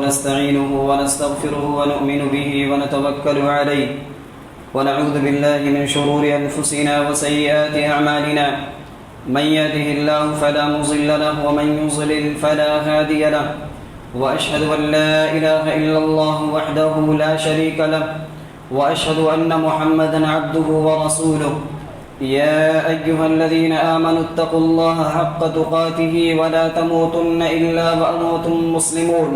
ونستعينه ونستغفره ونؤمن به ونتوكل عليه ونعوذ بالله من شرور أنفسنا وسيئات أعمالنا من يهده الله فلا مضل له ومن يضلل فلا هادي له وأشهد أن لا إله إلا الله وحده لا شريك له وأشهد أن محمدا عبده ورسوله يا أيها الذين آمنوا اتقوا الله حق تقاته ولا تموتن إلا وأنتم مسلمون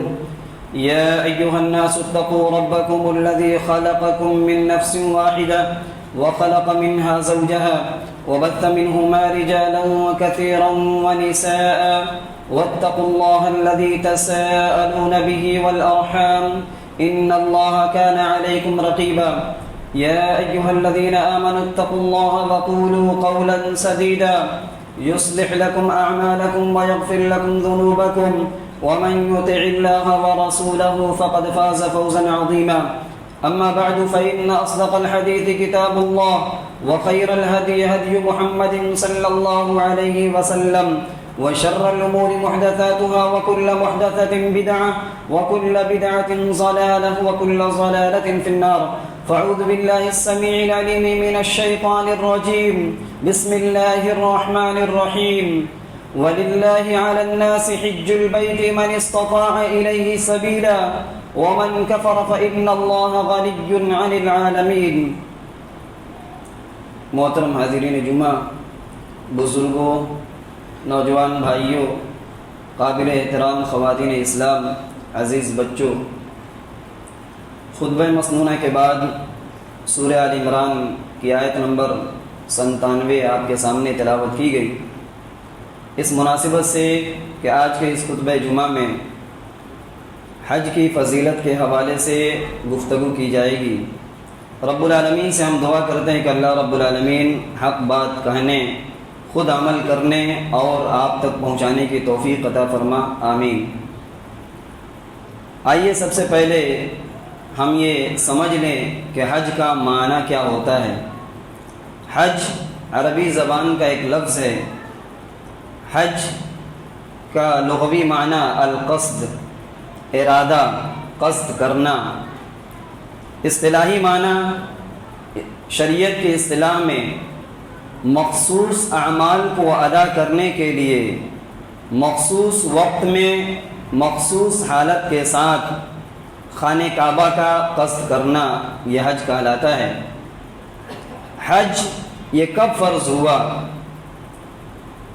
يا أيها الناس اتقوا ربكم الذي خلقكم من نفس واحدة وخلق منها زوجها وبث منهما رجالا كثيرا ونساء واتقوا الله الذي تساءلون به والأرحام إن الله كان عليكم رقيبا يا أيها الذين آمنوا اتقوا الله وقولوا قولا سديدا يصلح لكم أعمالكم ويغفر لكم ذنوبكم ومن يطع الله ورسوله فقد فاز فوزا عظيما أما بعد فإن أصدق الحديث كتاب الله وخير الهدي هدي محمد صلى الله عليه وسلم وشر الأمور محدثاتها وكل محدثة بدعة وكل بدعة ضلالة وكل ضلالة في النار فأعوذ بالله السميع العليم من الشيطان الرجيم بسم الله الرحمن الرحيم ولله على الناس حج البيت من استطاع إليه سبيلا ومن كفر فإن الله غني عن العالمين. محترم حاضرین جمعہ، بزرگوں، نوجوان بھائیوں، قابل احترام خواتین اسلام، عزیز بچوں، خطبہ مسنونہ کے بعد سورہ آل عمران کی آیت نمبر 97 آپ کے سامنے تلاوت کی گئی. اس مناسبت سے کہ آج کے اس خطبہ جمعہ میں حج کی فضیلت کے حوالے سے گفتگو کی جائے گی. رب العالمین سے ہم دعا کرتے ہیں کہ اللہ رب العالمین حق بات کہنے، خود عمل کرنے اور آپ تک پہنچانے کی توفیق عطا فرما، آمین. آئیے سب سے پہلے ہم یہ سمجھ لیں کہ حج کا معنی کیا ہوتا ہے. حج عربی زبان کا ایک لفظ ہے. حج کا لغوی معنی القصد، ارادہ، قصد کرنا. اصطلاحی معنی شریعت کی اصطلاح میں مخصوص اعمال کو ادا کرنے کے لیے مخصوص وقت میں مخصوص حالت کے ساتھ خانہ کعبہ کا قصد کرنا، یہ حج کہلاتا ہے. حج یہ کب فرض ہوا؟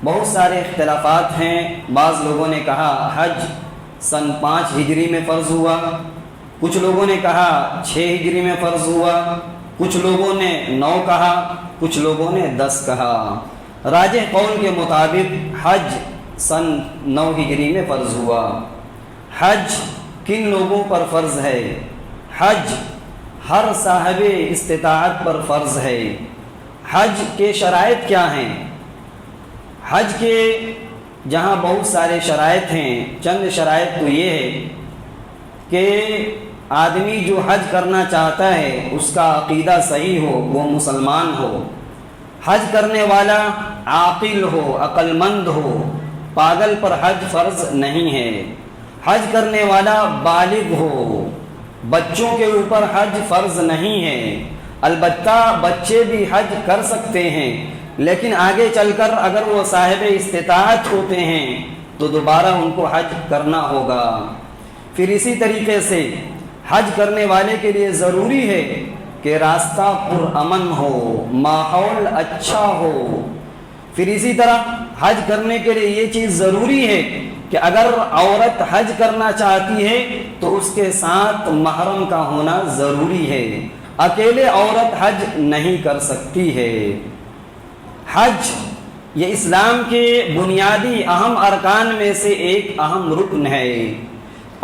بہت سارے اختلافات ہیں. بعض لوگوں نے کہا حج سن 5 ہجری میں فرض ہوا، کچھ لوگوں نے کہا 6 ہجری میں فرض ہوا، کچھ لوگوں نے 9 کہا، کچھ لوگوں نے 10 کہا. راجح قول کے مطابق حج سن 9 ہجری میں فرض ہوا. حج کن لوگوں پر فرض ہے؟ حج ہر صاحب استطاعت پر فرض ہے. حج کے شرائط کیا ہیں؟ حج کے جہاں بہت سارے شرائط ہیں، چند شرائط تو یہ ہے کہ آدمی جو حج کرنا چاہتا ہے اس کا عقیدہ صحیح ہو، وہ مسلمان ہو. حج کرنے والا عاقل ہو، عقل مند ہو. پاگل پر حج فرض نہیں ہے. حج کرنے والا بالغ ہو. بچوں کے اوپر حج فرض نہیں ہے. البتہ بچے بھی حج کر سکتے ہیں، لیکن آگے چل کر اگر وہ صاحب استطاعت ہوتے ہیں تو دوبارہ ان کو حج کرنا ہوگا. پھر اسی طریقے سے حج کرنے والے کے لیے ضروری ہے کہ راستہ پرامن ہو، ماحول اچھا ہو. پھر اسی طرح حج کرنے کے لیے یہ چیز ضروری ہے کہ اگر عورت حج کرنا چاہتی ہے تو اس کے ساتھ محرم کا ہونا ضروری ہے. اکیلے عورت حج نہیں کر سکتی ہے. حج یہ اسلام کے بنیادی اہم ارکان میں سے ایک اہم رکن ہے،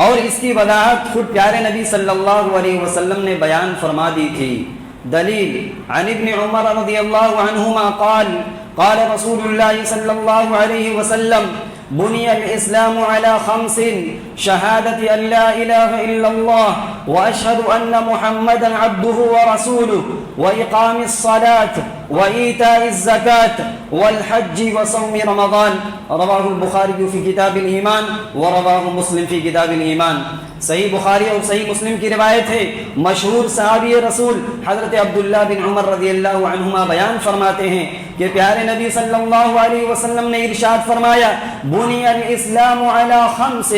اور اس کی وضاحت خود پیارے نبی صلی اللہ علیہ وسلم نے بیان فرما دی تھی. دلیل عن ابن عمر رضی اللہ عنہما قال قال رسول اللہ صلی اللہ علیہ وسلم بني الإسلام على 5: شهادة أن لا إله إلا الله وأشهد أن محمدا عبده ورسوله وإقام الصلاة وإيتاء الزكاة والحج وصوم رمضان رواه البخاري في كتاب الإيمان ورواه مسلم في كتاب الإيمان. صحیح بخاری اور صحیح مسلم کی روایت ہے. مشہور صحابی رسول حضرت عبداللہ بن عمر رضی اللہ عنہما بیان فرماتے ہیں کہ پیارے نبی صلی اللہ علیہ وسلم نے ارشاد فرمایا بنی الاسلام علی خمس،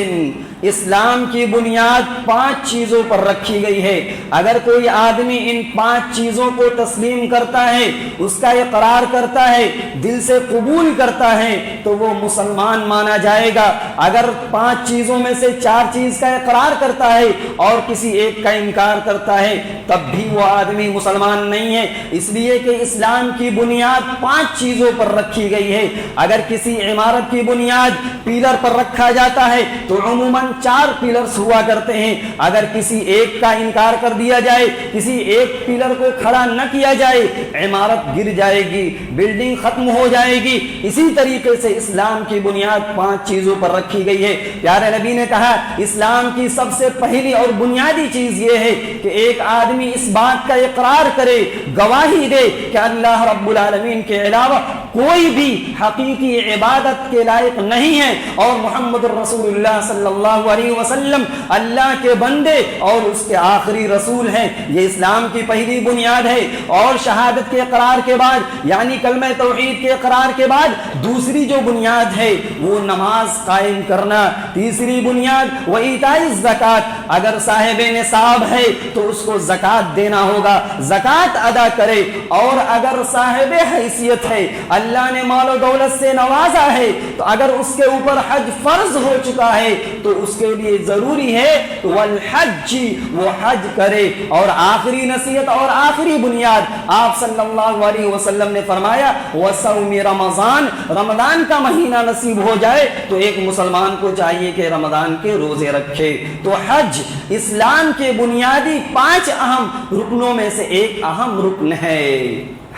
اسلام کی بنیاد 5 چیزوں پر رکھی گئی ہے. اگر کوئی آدمی ان 5 چیزوں کو تسلیم کرتا ہے، اس کا اقرار کرتا ہے، دل سے قبول کرتا ہے تو وہ مسلمان مانا جائے گا. اگر 5 چیزوں میں سے 4 چیز کا اقرار کرتا ہے اور کسی ایک کا انکار کرتا ہے تب بھی وہ آدمی مسلمان نہیں ہے. اس لیے کہ اسلام کی بنیاد 5 چیزوں پر رکھی گئی ہے. اگر کسی عمارت کی بنیاد پیلر پر رکھا جاتا ہے تو عموماً 4 پیلرز ہوا کرتے ہیں. اگر کسی ایک کا انکار کر دیا جائے، کسی ایک پیلر کو کھڑا نہ کیا جائے، عمارت گر جائے گی، بلڈنگ ختم ہو جائے گی. اسی طریقے سے اسلام کی بنیاد 5 چیزوں پر رکھی گئی ہے. پیارے نبی نے کہا اسلام کی سب سے پہلی اور بنیادی چیز یہ ہے کہ ایک آدمی اس بات کا اقرار کرے، گواہی دے کہ اللہ رب العالمین کے علاوہ کوئی بھی حقیقی عبادت کے لائق نہیں ہے اور محمد رسول اللہ صلی اللہ علیہ وسلم اللہ کے بندے اور اس کے آخری رسول ہیں. یہ اسلام کی پہلی بنیاد ہے. اور شہادت کے اقرار کے بعد یعنی کلمہ توحید کے اقرار کے بعد دوسری جو بنیاد ہے وہ نماز قائم کرنا. تیسری بنیاد وإیتاء الزکات، اگر صاحب نصاب ہے تو اس کو زکات دینا ہوگا، زکات ادا کرے. اور اگر صاحب حیثیت ہے، اللہ نے مال و دولت سے نوازا ہے، تو اگر اس کے اوپر حج فرض ہو چکا ہے تو اس کے لیے ضروری ہے والحج، وہ حج کرے. اور آخری نصیحت اور آخری بنیاد آپ صلی اللہ علیہ وسلم نے فرمایا وصوم رمضان، رمضان کا مہینہ نصیب ہو جائے تو ایک مسلمان کو چاہیے کہ رمضان کے روزے رکھے. تو حج اسلام کے بنیادی 5 اہم رکنوں میں سے ایک اہم رکن ہے.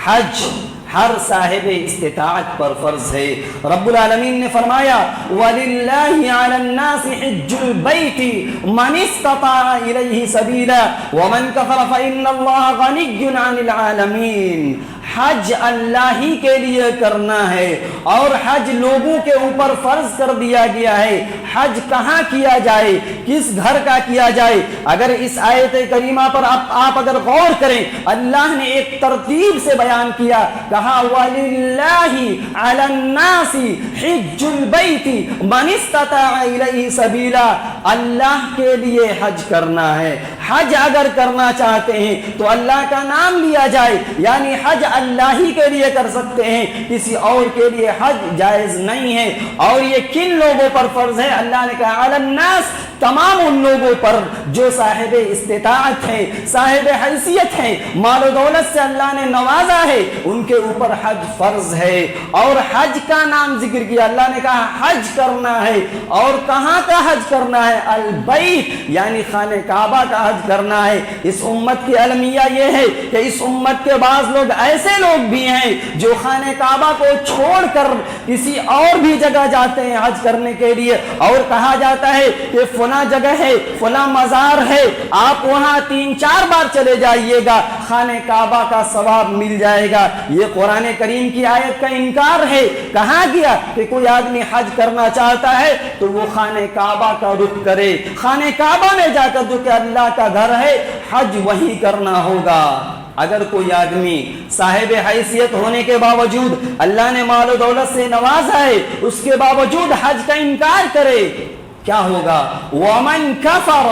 حج ہر صاحب استطاعت پر فرض ہے. رب العالمین نے فرمایا وَلِلَّهِ عَلَى النَّاسِ حِجُّ الْبَيْتِ مَنِ اسْتَطَاعَ إِلَيْهِ سَبِيلًا وَمَنْ كَفَرَ فَإِنَّ اللَّهَ غَنِيٌّ عَنِ الْعَالَمِينَ. حج اللہ ہی کے لیے کرنا ہے اور حج لوگوں کے اوپر فرض کر دیا گیا ہے. حج کہاں کیا جائے، کس گھر کا کیا جائے؟ اگر اس آیت کریمہ پر آپ اگر غور کریں، اللہ نے ایک ترتیب سے بیان کیا، کہا وَلِلَّهِ عَلَى النَّاسِ حِجُّ الْبَيْتِ مَنِ اسْتَطَاعَ إِلَيْهِ سَبِيلًا. اللہ کے لیے حج کرنا ہے. حج اگر کرنا چاہتے ہیں تو اللہ کا نام لیا جائے، یعنی حج اللہ ہی کے لیے کر سکتے ہیں، کسی اور کے لیے حج جائز نہیں ہے. اور یہ کن لوگوں پر فرض ہے؟ اللہ نے کہا علی الناس، تمام ان لوگوں پر جو صاحب استطاعت ہیں، صاحب حیثیت ہیں، مال و دولت سے اللہ نے نوازا ہے، ان کے اوپر حج فرض ہے. اور حج کا نام ذکر کیا، اللہ نے کہا حج کرنا ہے. اور کہاں کا حج کرنا ہے؟ البیت، یعنی خانہ کعبہ کا حج کرنا ہے. اس امت کی المیہ یہ ہے کہ اس امت کے بعض لوگ ایسے لوگ بھی ہیں جو خانہ کعبہ کو چھوڑ کر کسی اور بھی جگہ جاتے ہیں حج کرنے کے لیے، اور کہا جاتا ہے کہ فلاں جگہ ہے، فلاں مزار ہے، آپ وہاں 3-4 بار چلے جائیے گا، خانہ کعبہ کا ثواب مل جائے گا. یہ قرآن کریم کی آیت کا انکار ہے. کہاں گیا کہ کوئی آدمی حج کرنا چاہتا ہے تو وہ خانہ کعبہ کا رخ کرے، خانہ کعبہ میں جا کر جو کہ اللہ کا گھر ہے حج وہی کرنا ہوگا. اگر کوئی آدمی صاحب حیثیت ہونے کے باوجود، اللہ نے مال و دولت سے نوازا ہے، اس کے باوجود حج کا انکار کرے، کیا ہوگا؟ وَمَنْ كَفَرَ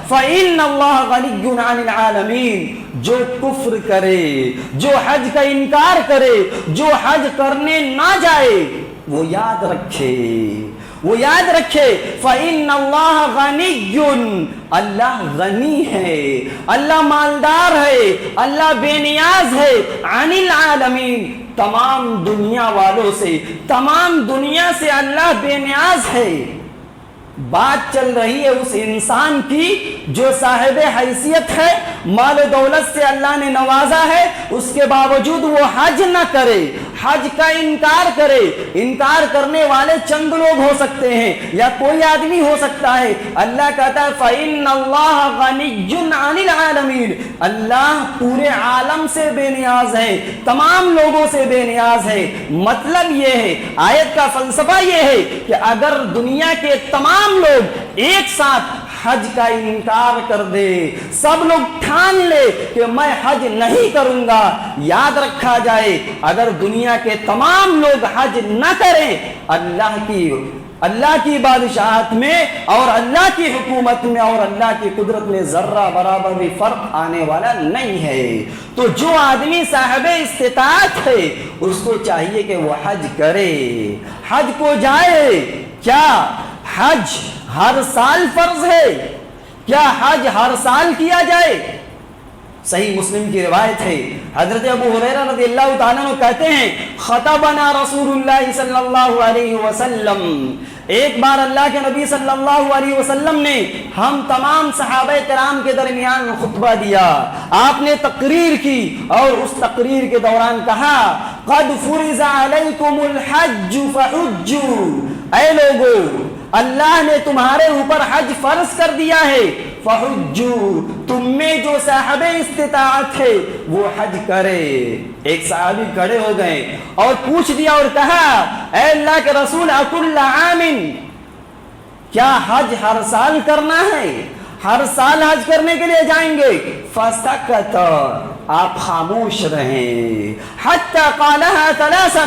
فَإِنَّ اللَّهَ غَنِيٌّ عَنِ الْعَالَمِينَ. جو کفر کرے، جو حج کا انکار کرے، جو حج کرنے نہ جائے، وہ یاد رکھے فَإِنَّ اللَّهَ غَنِيٌّ، اللہ غنی ہے، اللہ مالدار ہے، اللہ بے نیاز ہے. عن العالمین، تمام دنیا والوں سے، تمام دنیا سے اللہ بے نیاز ہے. بات چل رہی ہے اس انسان کی جو صاحب حیثیت ہے، مال و دولت سے اللہ نے نوازا ہے، اس کے باوجود وہ حج نہ کرے، حج کا انکار کرے، انکار کرنے والے چند لوگ ہو سکتے ہیں یا کوئی آدمی ہو سکتا ہے، اللہ کہتا ہے فَإِنَّ اللَّهَ غَنِيٌّ عَنِ الْعَالَمِينَ، اللہ پورے عالم سے بے نیاز ہے، تمام لوگوں سے بے نیاز ہے۔ مطلب یہ ہے، آیت کا فلسفہ یہ ہے کہ اگر دنیا کے تمام لوگ ایک ساتھ حج کا انکار کر دے، سب لوگ ٹھان لے کہ میں حج نہیں کروں گا، یاد رکھا جائے اگر دنیا کے تمام لوگ حج نہ کریں، اللہ کی بادشاہت میں اور اللہ کی حکومت میں اور اللہ کی قدرت میں ذرہ برابر بھی فرق آنے والا نہیں ہے۔ تو جو آدمی صاحب استطاعت ہے اس کو چاہیے کہ وہ حج کرے، حج کو جائے۔ کیا حج ہر سال فرض ہے؟ کیا حج ہر سال کیا جائے؟ صحیح مسلم کی روایت ہے، حضرت ابو ہریرہ رضی اللہ تعالیٰ عنہ کہتے ہیں خطبنا رسول اللہ صلی اللہ علیہ وسلم، ایک بار اللہ کے نبی صلی اللہ علیہ وسلم نے ہم تمام صحابہ کرام کے درمیان خطبہ دیا، آپ نے تقریر کی اور اس تقریر کے دوران کہا قد فرض علیکم الحج فحجوا، اے لوگو اللہ نے تمہارے اوپر حج فرض کر دیا ہے، فحجوا، تم میں جو صاحب استطاعت ہے وہ حج کرے۔ ایک صحابی کھڑے ہو گئے اور پوچھ دیا اور کہا اے اللہ کے رسول اکل عام، کیا حج ہر سال کرنا ہے؟ ہر سال حج کرنے کے لیے جائیں گے؟ فسکت، آپ خاموش رہیں، حتی قالها ثلاثا،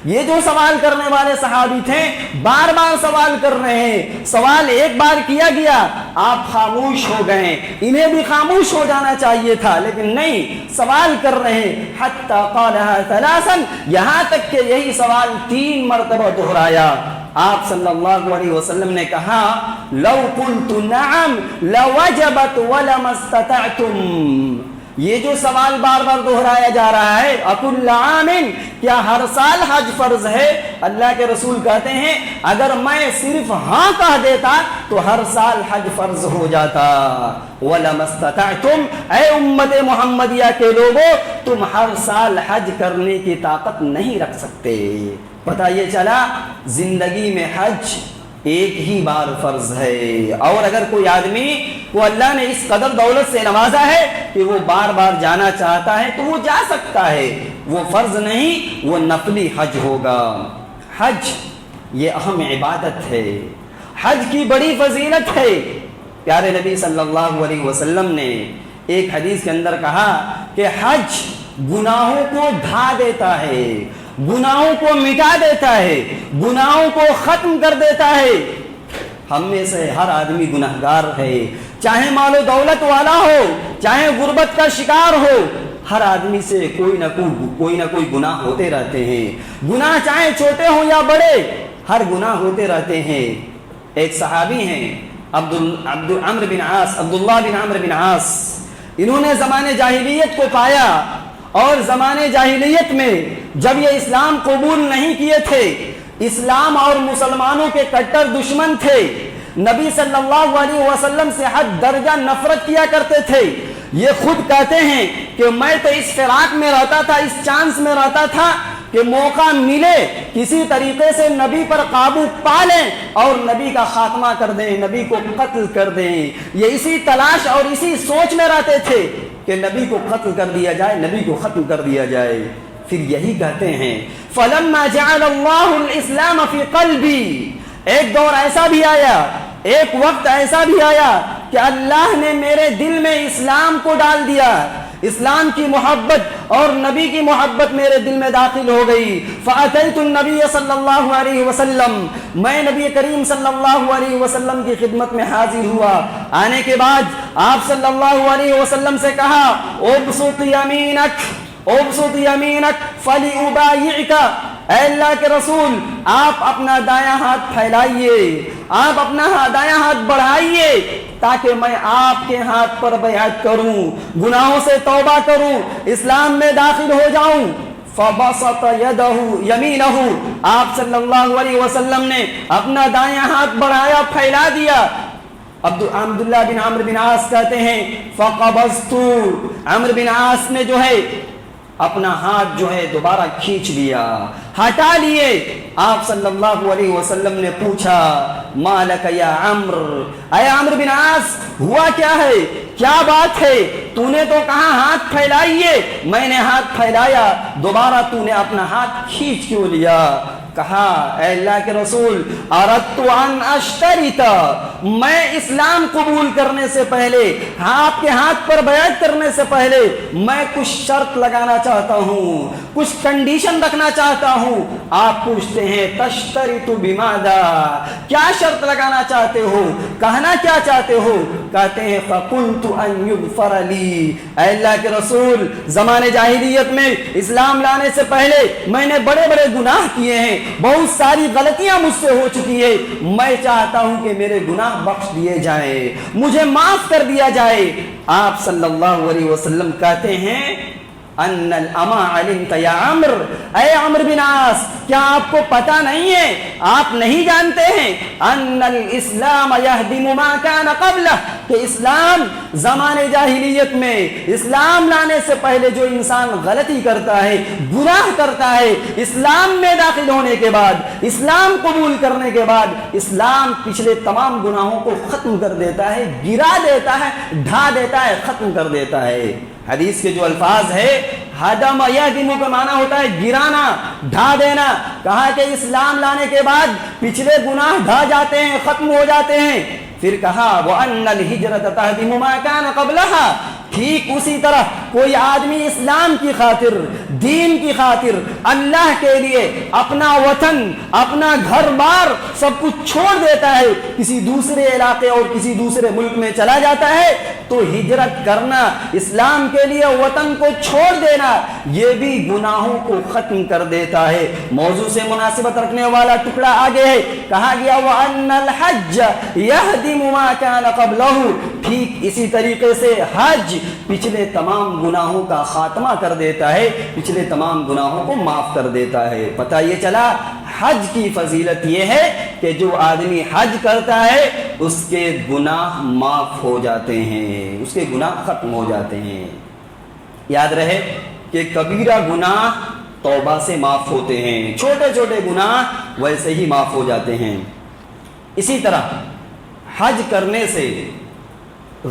یہ جو سوال کرنے والے صحابی تھے بار بار سوال کر رہے ہیں، سوال ایک بار کیا گیا آپ خاموش ہو گئے، انہیں بھی خاموش ہو جانا چاہیے تھا لیکن نہیں، سوال کر رہے ہیں حتی قالها ثلاثا، یہاں تک کہ یہی سوال 3 مرتبہ دہرایا۔ آپ صلی اللہ علیہ وسلم نے کہا لو قلت نعم لوجبت ولما استطعتم، یہ جو سوال بار بار دہرایا جا رہا ہے اکل عام، کیا ہر سال حج فرض ہے؟ اللہ کے رسول کہتے ہیں اگر میں صرف ہاں کہہ دیتا تو ہر سال حج فرض ہو جاتا۔ وَلَمَا اسْتَطَعْتُمْ، اے امت محمدیہ کے لوگوں تم ہر سال حج کرنے کی طاقت نہیں رکھ سکتے۔ پتہ یہ چلا زندگی میں حج ایک ہی بار فرض ہے، اور اگر کوئی آدمی کو اللہ نے اس قدر دولت سے نوازا ہے کہ وہ بار بار جانا چاہتا ہے تو وہ جا سکتا ہے، وہ فرض نہیں، وہ نفلی حج ہوگا۔ حج یہ اہم عبادت ہے، حج کی بڑی فضیلت ہے۔ پیارے نبی صلی اللہ علیہ وسلم نے ایک حدیث کے اندر کہا کہ حج گناہوں کو ڈھا دیتا ہے، گناہوں کو مٹا دیتا ہے، گناہوں کو ختم کر دیتا ہے۔ ہم میں سے ہر آدمی گناہگار ہے، چاہے مال و دولت والا ہو، چاہے غربت کا شکار ہو، ہر آدمی سے کوئی نہ کوئی گناہ ہوتے رہتے ہیں، گناہ چاہے چھوٹے ہوں یا بڑے، ہر گناہ ہوتے رہتے ہیں۔ ایک صحابی ہیں عبداللہ بن عمرو بن عاص، انہوں نے زمانے جاہلیت کو پایا، اور زمانے جاہلیت میں جب یہ اسلام قبول نہیں کیے تھے، اسلام اور مسلمانوں کے کٹر دشمن تھے، نبی صلی اللہ علیہ وسلم سے حد درجہ نفرت کیا کرتے تھے۔ یہ خود کہتے ہیں کہ میں تو اس فراق میں رہتا تھا، اس چانس میں رہتا تھا کہ موقع ملے کسی طریقے سے نبی پر قابو پا لیں اور نبی کا خاتمہ کر دیں، نبی کو قتل کر دیں۔ یہ اسی تلاش اور اسی سوچ میں رہتے تھے کہ نبی کو قتل کر دیا جائے، نبی کو ختم کر دیا جائے۔ پھر یہی کہتے ہیں فَلَمَّا جَعَلَ اللَّهُ الْإِسْلَامَ فِي قَلْبِي، ایک دور ایسا بھی آیا، ایک وقت ایسا بھی آیا کہ اللہ نے میرے دل میں اسلام کو ڈال دیا، اسلام کی محبت اور نبی کی محبت میرے دل میں داخل ہو گئی۔ فَأَتَيْتُ النَّبِيَّ صلی اللہ علیہ وسلم، میں نبی کریم صلی اللہ علیہ وسلم کی خدمت میں حاضر ہوا۔ آنے کے بعد آپ صلی اللہ علیہ وسلم سے کہا اُبْسُطْ یمینک فَلِأُبَايِعْكَ، اے اللہ کے رسول آپ اپنا دایاں ہاتھ پھیلائیے، آپ اپنا دایاں ہاتھ بڑھائیے تاکہ میں آپ کے ہاتھ پر بیعت کروں، گناہوں سے توبہ کروں، اسلام میں داخل ہو جاؤں۔ فبسط یمینہ، آپ صلی اللہ علیہ وسلم نے اپنا دایاں ہاتھ بڑھایا، پھیلا دیا۔ عبداللہ بن عمرو بن عاص کہتے ہیں فقبضت، عمرو بن عاص نے جو ہے اپنا ہاتھ جو ہے دوبارہ کھینچ لیا، ہٹا لیے۔ آپ صلی اللہ علیہ وسلم نے پوچھا مالک یا عمر، اے عمرو بن عاص ہوا کیا ہے، کیا بات ہے؟ تو نے تو کہا ہاتھ پھیلائیے، میں نے ہاتھ پھیلایا، دوبارہ تو نے اپنا ہاتھ کھینچ کیوں لیا؟ کہا اے اللہ کے رسول اردت ان اشترط، میں اسلام قبول کرنے سے پہلے، آپ کے ہاتھ پر بیعت کرنے سے پہلے میں کچھ شرط لگانا چاہتا ہوں، کچھ کنڈیشن رکھنا چاہتا ہوں۔ آپ پوچھتے ہیں تشترط بماذا، کیا شرط لگانا چاہتے ہو، کہنا کیا چاہتے ہو؟ کہتے ہیں فقلت ان یغفر لی، اے اللہ کے رسول زمانے جاہلیت میں اسلام لانے سے پہلے میں نے بڑے بڑے گناہ کیے ہیں، بہت ساری غلطیاں مجھ سے ہو چکی ہے، میں چاہتا ہوں کہ میرے گناہ بخش دیے جائیں، مجھے معاف کر دیا جائے۔ آپ صلی اللہ علیہ وسلم کہتے ہیں ان الاما علمت یا عمر، اے عمرو بن عاص کیا آپ کو پتا نہیں ہے، آپ نہیں جانتے ہیں ان الاسلام یہدم ما کان قبلہ، کہ اسلام زمانے جاہلیت میں اسلام لانے سے پہلے جو انسان غلطی کرتا ہے، گناہ کرتا ہے، اسلام میں داخل ہونے کے بعد، اسلام قبول کرنے کے بعد اسلام پچھلے تمام گناہوں کو ختم کر دیتا ہے، گرا دیتا ہے، ڈھا دیتا ہے، ختم کر دیتا ہے۔ حدیث کے جو الفاظ ہے ہدم یہدم کا معنی ہوتا ہے گرانا، ڈھا دینا۔ کہا کہ اسلام لانے کے بعد پچھلے گناہ ڈھا جاتے ہیں، ختم ہو جاتے ہیں۔ پھر کہا وَأَنَّ الْهِجْرَةَ تَهْدِمُ مَا كَانَ قَبْلَهَا، ٹھیک اسی طرح کوئی آدمی اسلام کی خاطر، دین کی خاطر، اللہ کے لیے اپنا وطن، اپنا گھر بار سب کچھ چھوڑ دیتا ہے، کسی دوسرے علاقے اور کسی دوسرے ملک میں چلا جاتا ہے، تو ہجرت کرنا، اسلام کے لیے وطن کو چھوڑ دینا، یہ بھی گناہوں کو ختم کر دیتا ہے۔ موضوع سے مناسبت رکھنے والا ٹکڑا آگے ہے، کہا گیا وَأَنَّ الْحَجَّ يَهْدِمُ مَا كَانَ قَبْلَهُ، ٹھیک اسی طریقے سے حج پچھلے تمام گناہوں کا خاتمہ کر دیتا ہے، پچھلے تمام گناہوں کو معاف کر دیتا ہے۔ پتہ یہ چلا حج کی فضیلت یہ ہے کہ جو آدمی حج کرتا ہے اس کے گناہ معاف ہو جاتے ہیں، اس کے گناہ ختم ہو جاتے ہیں۔ یاد رہے کہ کبیرہ گناہ توبہ سے معاف ہوتے ہیں، چھوٹے چھوٹے گناہ ویسے ہی معاف ہو جاتے ہیں۔ اسی طرح حج کرنے سے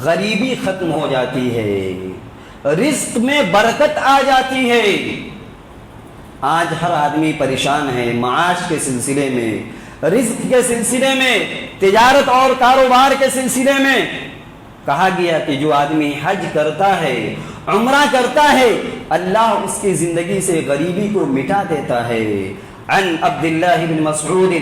غریبی ختم ہو جاتی ہے، رزق میں برکت آ جاتی ہے۔ آج ہر آدمی پریشان ہے معاش کے سلسلے میں، رزق کے سلسلے میں، تجارت اور کاروبار کے سلسلے میں۔ کہا گیا کہ جو آدمی حج کرتا ہے، عمرہ کرتا ہے، اللہ اس کی زندگی سے غریبی کو مٹا دیتا ہے۔ عن عبد الله بن مسعود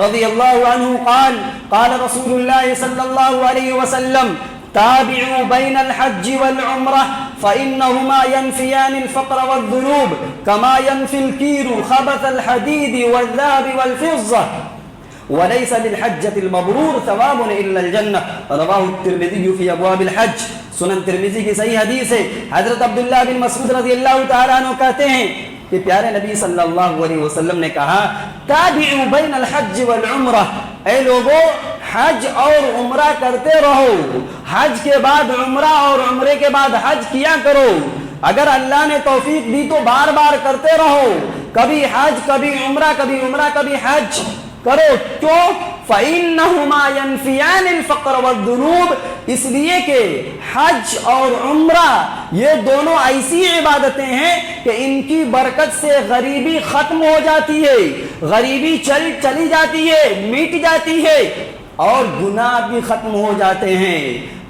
رضي الله عنه قال قال رسول الله صلى الله عليه وسلم تابعوا بين الحج والعمرة فإنهما ينفيان الفقر والذنوب كما ينفي الكير خبث الحديد والذهب والفضة وليس للحجة المبرور ثواب إلا الجنة، رواه الترمذي في أبواب الحج۔ سنن ترمذی کی صحیح حدیث ہے۔ حضرت عبداللہ بن مسعود رضی اللہ تعالیٰ عنہ کہتے ہیں کہ پیارے نبی صلی اللہ علیہ وسلم نے کہا تابعوا بین الحج والعمرہ، اے لوگو حج اور عمرہ کرتے رہو، حج کے بعد عمرہ اور عمرے کے بعد حج کیا کرو۔ اگر اللہ نے توفیق دی تو بار بار کرتے رہو، کبھی حج کبھی عمرہ، کبھی عمرہ کبھی حج کرو۔ کیوں؟ فَإِنَّهُمَا يَنْفِيَانِ الْفَقْرَ وَالذُّنُوبَ، اس لیے کہ حج اور عمرہ یہ دونوں ایسی عبادتیں ہیں کہ ان کی برکت سے غریبی ختم ہو جاتی ہے، غریبی چلی جاتی ہے، مٹ جاتی ہے، اور گناہ بھی ختم ہو جاتے ہیں۔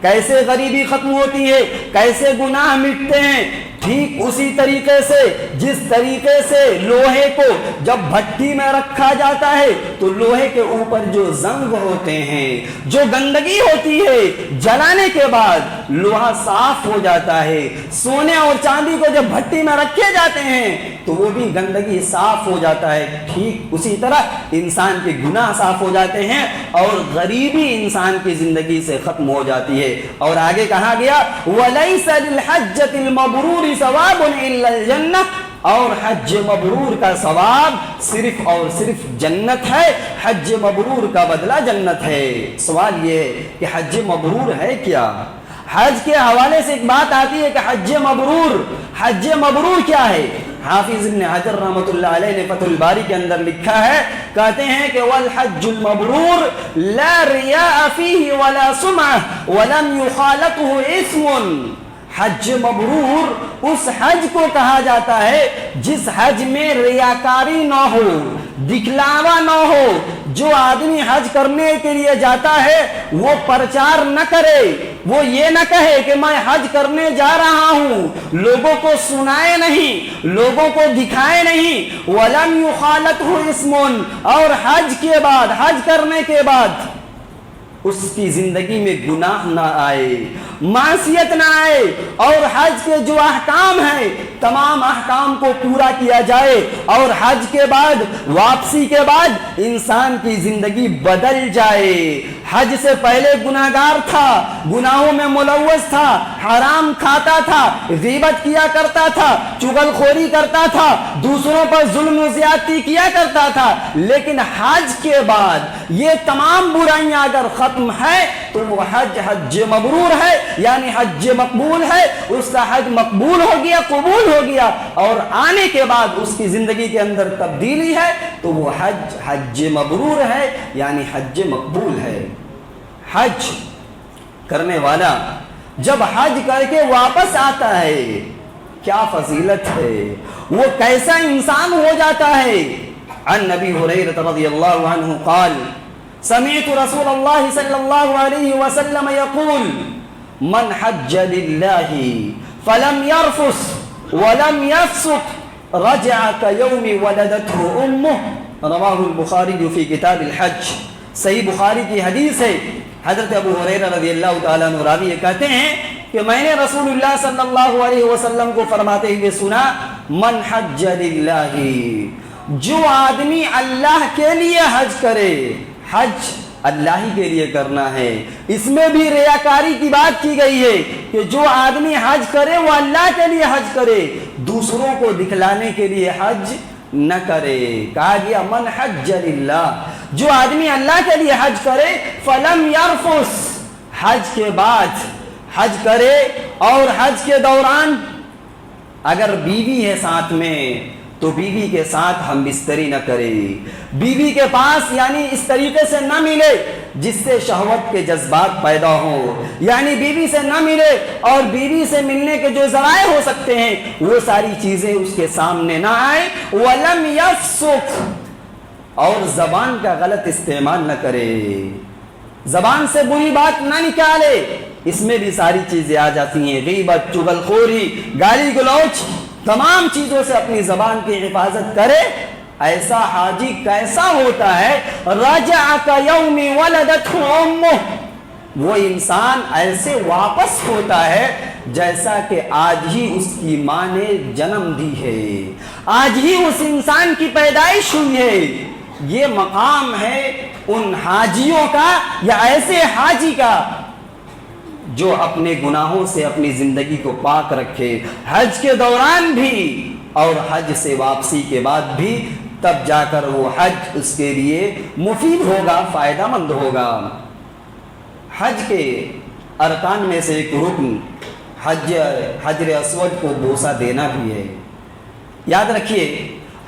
کیسے غریبی ختم ہوتی ہے، کیسے گناہ مٹتے ہیں؟ ٹھیک اسی طریقے سے جس طریقے سے لوہے کو جب بھٹی میں رکھا جاتا ہے تو لوہے کے اوپر جو زنگ ہوتے ہیں، جو گندگی ہوتی ہے، جلانے کے بعد لوہا صاف ہو جاتا ہے۔ سونے اور چاندی کو جب بھٹی میں رکھے جاتے ہیں تو وہ بھی گندگی صاف ہو جاتا ہے۔ ٹھیک اسی طرح انسان کے گناہ صاف ہو جاتے ہیں اور غریبی انسان کی زندگی سے ختم ہو جاتی ہے۔ اور آگے کہا گیا وَلَيْسَ لِلْحَجَّةِ الْمَبْرُورِ ثواب الا الجنہ، اور حج مبرور کا ثواب صرف اور صرف جنت ہے، حج مبرور کا بدلہ جنت ہے۔ سوال یہ ہے کہ حج مبرور ہے کیا؟ حج کے حوالے سے ایک بات آتی ہے کہ حج مبرور، حج مبرور کیا ہے؟ حافظ ابن حجر رحمۃ اللہ علیہ نے فتح الباری کے اندر لکھا ہے، کہتے ہیں کہ والحج المبرور لا ریاء فیہ ولا سمعہ ولم یخالطہ اسم۔ حج مبرور اس حج کو کہا جاتا ہے جس حج میں ریاکاری نہ ہو، دکھلاوا نہ ہو۔ جو آدمی حج کرنے کے لیے جاتا ہے وہ پرچار نہ کرے، وہ یہ نہ کہے کہ میں حج کرنے جا رہا ہوں، لوگوں کو سنائے نہیں، لوگوں کو دکھائے نہیں۔ وَلَمْ يُخَالَطْهُ اسْمٌ، اور حج کے بعد، حج کرنے کے بعد اس کی زندگی میں گناہ نہ آئے، معصیت نہ آئے، اور حج کے جو احکام ہیں تمام احکام کو پورا کیا جائے، اور حج کے بعد، واپسی کے بعد انسان کی زندگی بدل جائے۔ حج سے پہلے گناہگار تھا، گناہوں میں ملوث تھا، حرام کھاتا تھا، غیبت کیا کرتا تھا، چغل خوری کرتا تھا، دوسروں پر ظلم و زیادتی کیا کرتا تھا، لیکن حج کے بعد یہ تمام برائیاں اگر ختم ہے تو وہ حج مبرور ہے، یعنی حج مقبول ہے۔ اس کا حج مقبول ہو گیا، قبول ہو گیا، اور آنے کے بعد اس کی زندگی کے اندر تبدیلی ہے تو وہ حج مبرور ہے، یعنی حج مقبول ہے۔ حج کرنے والا جب حج کر کے واپس آتا ہے کیا فضیلت ہے، وہ کیسا انسان ہو جاتا ہے۔ عن نبی ہریرہ رضی اللہ عنہ قال سمعت رسول اللہ صلی اللہ علیہ وسلم یقول من حج للہ فلم يرفث ولم يفسق رجع كيوم ولدته امه رواہ البخاری فی کتاب الحج۔ صحیح بخاری کی حدیث ہے، حضرت ابو ہریرہ رضی اللہ تعالیٰ عنہ راوی یہ کہتے ہیں کہ میں نے رسول اللہ صلی اللہ علیہ وسلم کو فرماتے ہوئے سنا، من حج للہ، جو آدمی اللہ کے لیے حج کرے، حج اللہ ہی کے لیے کرنا ہے۔ اس میں بھی ریاکاری کی بات کی گئی ہے کہ جو آدمی حج کرے وہ اللہ کے لیے حج کرے، دوسروں کو دکھلانے کے لیے حج نہ کرے۔ کہا گیا من حج للہ، جو آدمی اللہ کے لیے حج کرے، فلم یرفث، حج کے بعد حج کرے، اور حج کے دوران اگر بیوی ہے ساتھ میں تو بیوی کے ساتھ ہم بستری نہ کرے، بیوی کے پاس یعنی اس طریقے سے نہ ملے جس سے شہوت کے جذبات پیدا ہوں، یعنی بیوی سے نہ ملے اور بیوی سے ملنے کے جو ذرائع ہو سکتے ہیں وہ ساری چیزیں اس کے سامنے نہ آئے۔ وَلَمْ يَفْسُقْ، اور زبان کا غلط استعمال نہ کرے، زبان سے بری بات نہ نکالے، اس میں بھی ساری چیزیں آ جاتی ہیں، غیبت، چغل خوری، گالی گلوچ، تمام چیزوں سے اپنی زبان کی حفاظت کرے۔ ایسا حاجی کیسا ہوتا ہے؟ رجع کیوم ولدته امه، وہ انسان ایسے واپس ہوتا ہے جیسا کہ آج ہی اس کی ماں نے جنم دی ہے، آج ہی اس انسان کی پیدائش ہوئی ہے۔ یہ مقام ہے ان حاجیوں کا یا ایسے حاجی کا جو اپنے گناہوں سے اپنی زندگی کو پاک رکھے، حج کے دوران بھی اور حج سے واپسی کے بعد بھی، تب جا کر وہ حج اس کے لیے مفید ہوگا، فائدہ مند ہوگا۔ حج کے ارکان میں سے ایک رکن حجر اسود کو بوسہ دینا بھی ہے۔ یاد رکھیے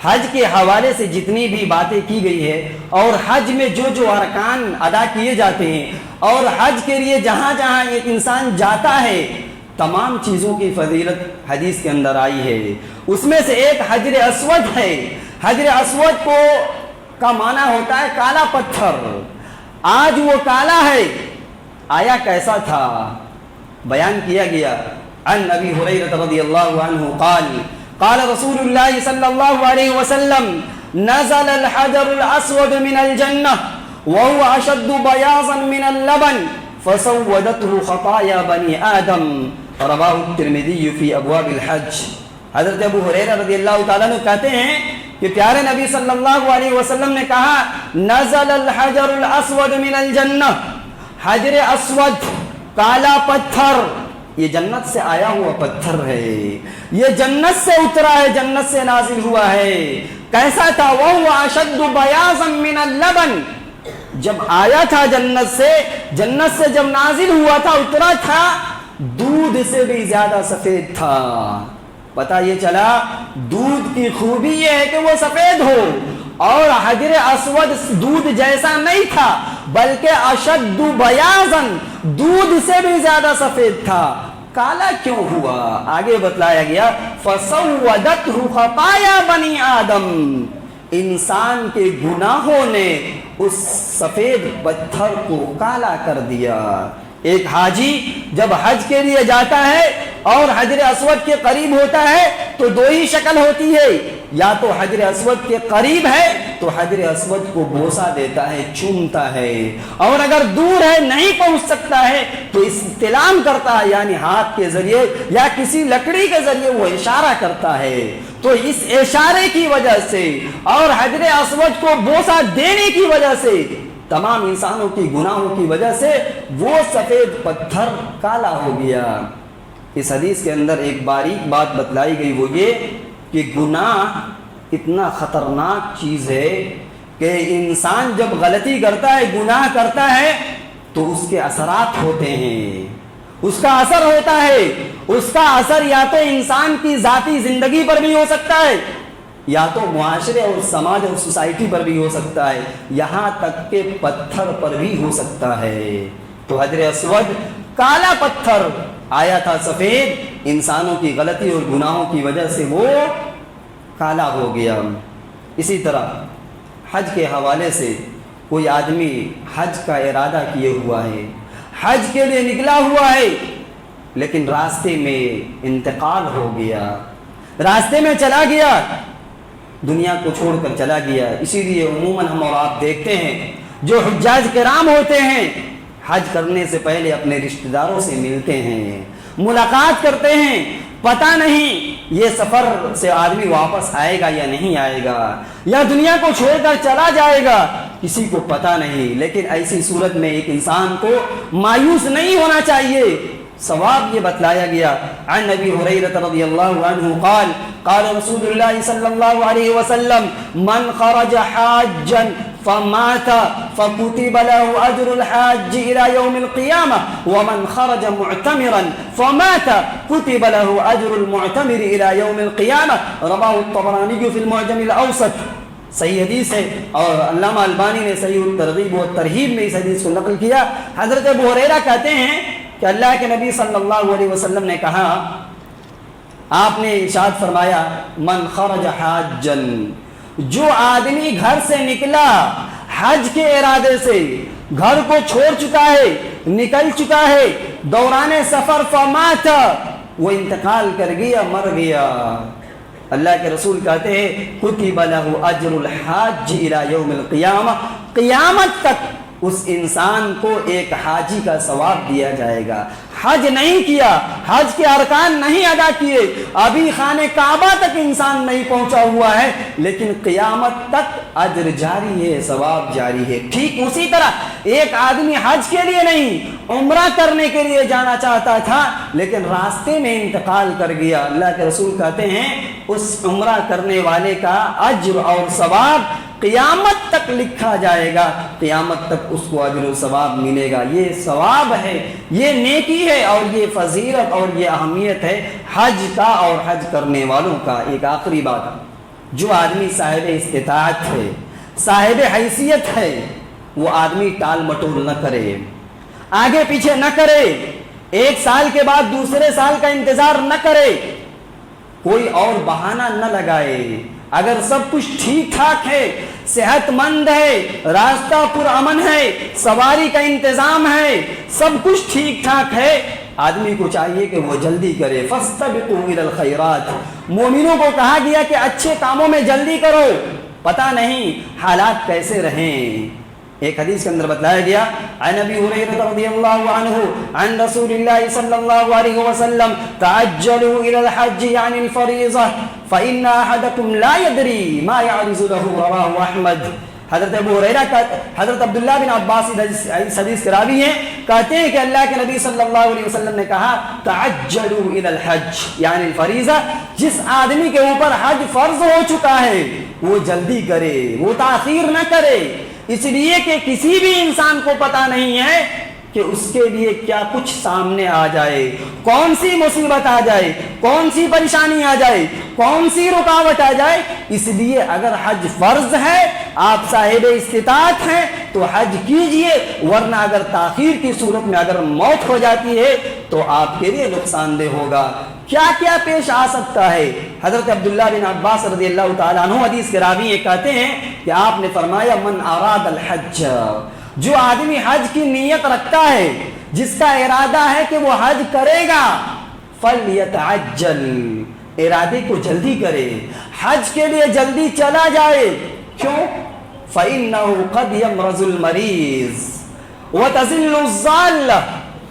حج کے حوالے سے جتنی بھی باتیں کی گئی ہے اور حج میں جو جو ارکان ادا کیے جاتے ہیں اور حج کے لیے جہاں جہاں ایک انسان جاتا ہے تمام چیزوں کی فضیلت حدیث کے اندر آئی ہے۔ اس میں سے ایک حجر اسود ہے۔ حجر اسود کا معنی ہوتا ہے کالا پتھر۔ آج وہ کالا ہے، آیا کیسا تھا؟ بیان کیا گیا۔ عن ابی ہریرہ رضی اللہ عنہ قال رسول اللہ صلی اللہ علیہ وسلم نزل الحجر الاسود من الجنہ وهو اشد بیاضا من اللبن فسودته خطایا بنی آدم، رواہ الترمذی فی ابواب الحج۔ حضرت ابو ہریرہ رضی اللہ تعالیٰ عنہ کہتے ہیں کہ پیارے نبی صلی اللہ علیہ وسلم نے کہا نزل الحجر الاسود من الجنہ، حجر اسود کالا پتھر یہ جنت سے آیا ہوا پتھر ہے، یہ جنت سے اترا ہے، جنت سے نازل ہوا ہے۔ کیسا تھا؟ وَهُوَ أَشَدُّ بَيَاضًا مِّنَ اللَّبَنِ، جب آیا تھا جنت سے جب نازل ہوا تھا، اترا تھا، دودھ سے بھی زیادہ سفید تھا۔ پتہ یہ چلا دودھ کی خوبی یہ ہے کہ وہ سفید ہو، اور حجر اسود دودھ جیسا نہیں تھا بلکہ اشد بیاضن، دودھ سے بھی زیادہ سفید تھا۔ کالا کیوں ہوا؟ آگے بتلایا گیا فسودتہ خطایا بنی آدم، انسان کے گناہوں نے اس سفید پتھر کو کالا کر دیا۔ ایک حاجی جب حج کے لیے جاتا ہے اور حجر اسود کے قریب ہوتا ہے تو دو ہی شکل ہوتی ہے، یا تو حجر اسود کے قریب ہے تو حجر اسود کو بوسہ دیتا ہے، چومتا ہے، اور اگر دور ہے نہیں پہنچ سکتا ہے تو استلام کرتا ہے، یعنی ہاتھ کے ذریعے یا کسی لکڑی کے ذریعے وہ اشارہ کرتا ہے۔ تو اس اشارے کی وجہ سے اور حجر اسود کو بوسہ دینے کی وجہ سے تمام انسانوں کی گناہوں کی وجہ سے وہ سفید پتھر کالا ہو گیا۔ اس حدیث کے اندر ایک باریک بات بتلائی گئی، وہ یہ کہ گناہ اتنا خطرناک چیز ہے کہ انسان جب غلطی کرتا ہے، گناہ کرتا ہے تو اس کے اثرات ہوتے ہیں، اس کا اثر ہوتا ہے۔ اس کا اثر یا تو انسان کی ذاتی زندگی پر بھی ہو سکتا ہے، یا تو معاشرے اور سماج اور سوسائٹی پر بھی ہو سکتا ہے، یہاں تک کہ پتھر پر بھی ہو سکتا ہے۔ تو حجر اسود کالا پتھر آیا تھا سفید، انسانوں کی غلطی اور گناہوں کی وجہ سے وہ کالا ہو گیا۔ اسی طرح حج کے حوالے سے کوئی آدمی حج کا ارادہ کیے ہوا ہے، حج کے لیے نکلا ہوا ہے، لیکن راستے میں انتقال ہو گیا، راستے میں چلا گیا، دنیا کو چھوڑ کر چلا گیا۔ اسی لیے عموماً ہم اور آپ دیکھتے ہیں جو حجاج کرام ہوتے ہیں حج کرنے سے پہلے اپنے رشتہ داروں سے ملتے ہیں، ملاقات کرتے ہیں، پتہ نہیں یہ سفر سے آدمی واپس آئے گا یا نہیں آئے گا، یا دنیا کو چھوڑ کر چلا جائے گا، کسی کو پتہ نہیں۔ لیکن ایسی صورت میں ایک انسان کو مایوس نہیں ہونا چاہیے۔ ثواب یہ بتلایا گیا، عن نبی ہریرہ رضی اللہ عنہ قال قال رسول اللہ صلی اللہ علیہ وسلم من خرج حاجا فمات فكتب له اجر الحاج الى يوم القيامه ومن خرج معتمرا فمات كتب له اجر المعتمر الى يوم القيامه رواه الطبراني في المعجم الاوسط۔ صحیح حدیث ہے، اور علامہ البانی نے صحیح الترغیب و ترہیب میں اس حدیث کو نقل کیا۔ حضرت ابو ہریرہ کہتے ہیں کہ اللہ کے نبی صلی اللہ علیہ وسلم نے کہا، آپ نے ارشاد فرمایا من خرج حاجا، جو آدمی گھر سے نکلا حج کے ارادے سے، گھر کو چھوڑ چکا ہے، نکل چکا ہے، دوران سفر فمات، وہ انتقال کر گیا، مر گیا، اللہ کے رسول کہتے ہیں کتب له اجر الحاج الى یوم القیامہ، قیامت تک اس انسان کو ایک حاجی کا ثواب دیا جائے گا۔ حج نہیں کیا، حج کے ارکان نہیں ادا کیے، ابھی خانہ کعبہ تک انسان نہیں پہنچا ہوا ہے، لیکن قیامت تک اجر جاری ہے، ثواب جاری ہے۔ ٹھیک اسی طرح ایک آدمی حج کے لیے نہیں عمرہ کرنے کے لیے جانا چاہتا تھا، لیکن راستے میں انتقال کر گیا، اللہ کے رسول کہتے ہیں اس عمرہ کرنے والے کا اجر اور ثواب قیامت تک لکھا جائے گا، قیامت تک اس کو اجر و ثواب ملے گا۔ یہ ثواب ہے، یہ نیکی ہے، اور یہ فضیلت اور یہ اہمیت ہے حج کا اور حج کرنے والوں کا۔ ایک آخری بات، جو آدمی صاحب استطاعت ہے، صاحب حیثیت ہے، وہ آدمی ٹال مٹول نہ کرے، آگے پیچھے نہ کرے، ایک سال کے بعد دوسرے سال کا انتظار نہ کرے، کوئی اور بہانہ نہ لگائے۔ اگر سب کچھ ٹھیک ٹھاک ہے، صحت مند ہے، راستہ پرامن ہے، سواری کا انتظام ہے، سب کچھ ٹھیک ٹھاک ہے، آدمی کو چاہیے کہ وہ جلدی کرے۔ فاستبقوا الی الخیرات، مومنوں کو کہا گیا کہ اچھے کاموں میں جلدی کرو، پتہ نہیں حالات کیسے رہیں۔ ایک حدیث کے اندر بتلایا گیا عن ابی ہریرہ رضی اللہ عنہ عن رسول اللہ صلی اللہ علیہ وسلم تعجلوا الى الحج یعنی الفریضہ فإن أحدكم لا يدري ما يعرض له رواه احمد۔ حضرت ابو ہریرہ کا حضرت عبداللہ بن عباس اس حدیث کے راوی ہیں، کہتے ہیں کہ اللہ کے نبی صلی اللہ علیہ وسلم نے کہا تعجلوا الى الحج یعنی الفریضہ، جس آدمی کے اوپر حج فرض ہو چکا ہے وہ جلدی کرے، وہ تاخیر نہ کرے، اس لیے کہ کسی بھی انسان کو پتہ نہیں ہے کہ اس کے لیے کیا کچھ سامنے آ جائے، کون سی مصیبت آ جائے، کون سی پریشانی آ جائے، کون سی رکاوٹ آ جائے۔ اس لیے اگر حج فرض ہے، آپ صاحب استطاعت ہیں تو حج کیجئے، ورنہ اگر تاخیر کی صورت میں اگر موت ہو جاتی ہے تو آپ کے لیے نقصان دہ ہوگا۔ کیا کیا پیش آ سکتا ہے؟ حضرت عبداللہ بن عباس رضی اللہ تعالیٰ عنہ حدیث کے راوی یہ کہتے ہیں کہ آپ نے فرمایا من اراد الحج، جو آدمی حج کی نیت رکھتا ہے، جس کا ارادہ ہے کہ وہ حج کرے گا، فلیتعجل، ارادے کو جلدی کرے، حج کے لیے جلدی چلا جائے۔ کیوں؟ فإنه قد يمرض المریض وتزل الضالة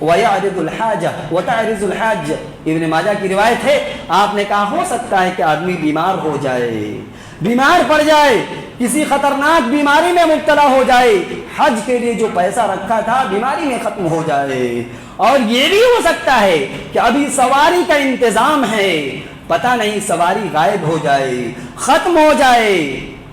ويعرض الحاجة وتعرض الحاج۔ ابن ماجہ کی روایت ہے، آپ نے کہا ہو سکتا ہے کہ آدمی بیمار ہو جائے، بیمار پڑ جائے، کسی خطرناک بیماری میں مبتلا ہو جائے، حج کے لیے جو پیسہ رکھا تھا بیماری میں ختم ہو جائے، اور یہ بھی ہو سکتا ہے کہ ابھی سواری کا انتظام ہے، پتہ نہیں سواری غائب ہو جائے، ختم ہو جائے،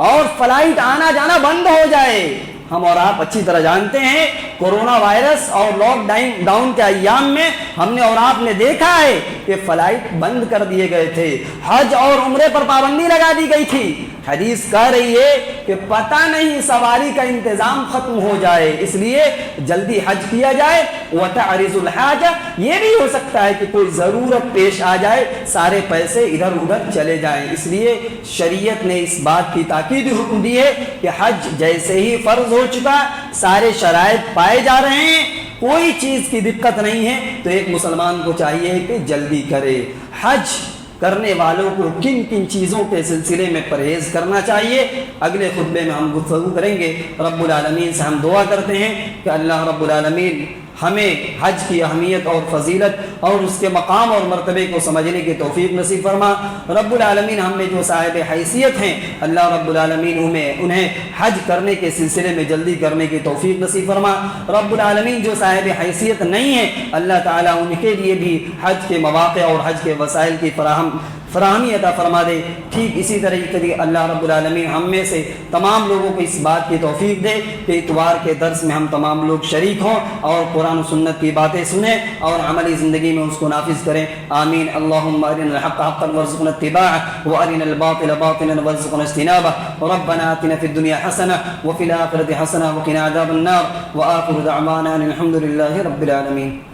اور فلائٹ آنا جانا بند ہو جائے۔ ہم اور آپ اچھی طرح جانتے ہیں کورونا وائرس اور لاک ڈاؤن کے ایام میں ہم نے اور آپ نے دیکھا ہے کہ فلائٹ بند کر دیے گئے تھے، حج اور عمرے پر پابندی لگا دی گئی تھی۔ حدیث کہہ رہی ہے کہ پتہ نہیں سواری کا انتظام ختم ہو جائے، اس لیے جلدی حج کیا جائے۔ وتعرض الحاجہ، یہ بھی ہو سکتا ہے کہ کوئی ضرورت پیش آ جائے، سارے پیسے ادھر ادھر چلے جائیں، اس لیے شریعت نے اس بات کی تاکید حکم دی ہے کہ حج جیسے ہی فرض ہو چکا، سارے شرائط پائے جا رہے ہیں، کوئی چیز کی دقت نہیں ہے، تو ایک مسلمان کو چاہیے کہ جلدی کرے۔ حج کرنے والوں کو کن کن چیزوں کے سلسلے میں پرہیز کرنا چاہیے، اگلے خطبے میں ہم گفتگو کریں گے۔ رب العالمین سے ہم دعا کرتے ہیں کہ اللہ رب العالمین ہمیں حج کی اہمیت اور فضیلت اور اس کے مقام اور مرتبے کو سمجھنے کی توفیق نصیب فرما۔ رب العالمین ہم میں جو صاحب حیثیت ہیں، اللہ رب العالمین انہیں حج کرنے کے سلسلے میں جلدی کرنے کی توفیق نصیب فرما۔ رب العالمین جو صاحب حیثیت نہیں ہیں، اللہ تعالیٰ ان کے لیے بھی حج کے مواقع اور حج کے وسائل کی فراہمی عطا فرما دے۔ ٹھیک اسی طریقے سے اللہ رب العالمین ہم میں سے تمام لوگوں کو اس بات کی توفیق دے کہ اتوار کے درس میں ہم تمام لوگ شریک ہوں اور قرآن و سنت کی باتیں سنیں اور عملی زندگی میں اس کو نافذ کریں۔ آمین۔ اللہم ارنا الحق حقا وارزقنا اتباعه وارنا الباطل باطلا وارزقنا اجتنابه ربنا آتنا في الدنيا حسنة وفي الآخرة حسنة وقنا عذاب النار وآخر دعوانا الحمد لله رب العالمين۔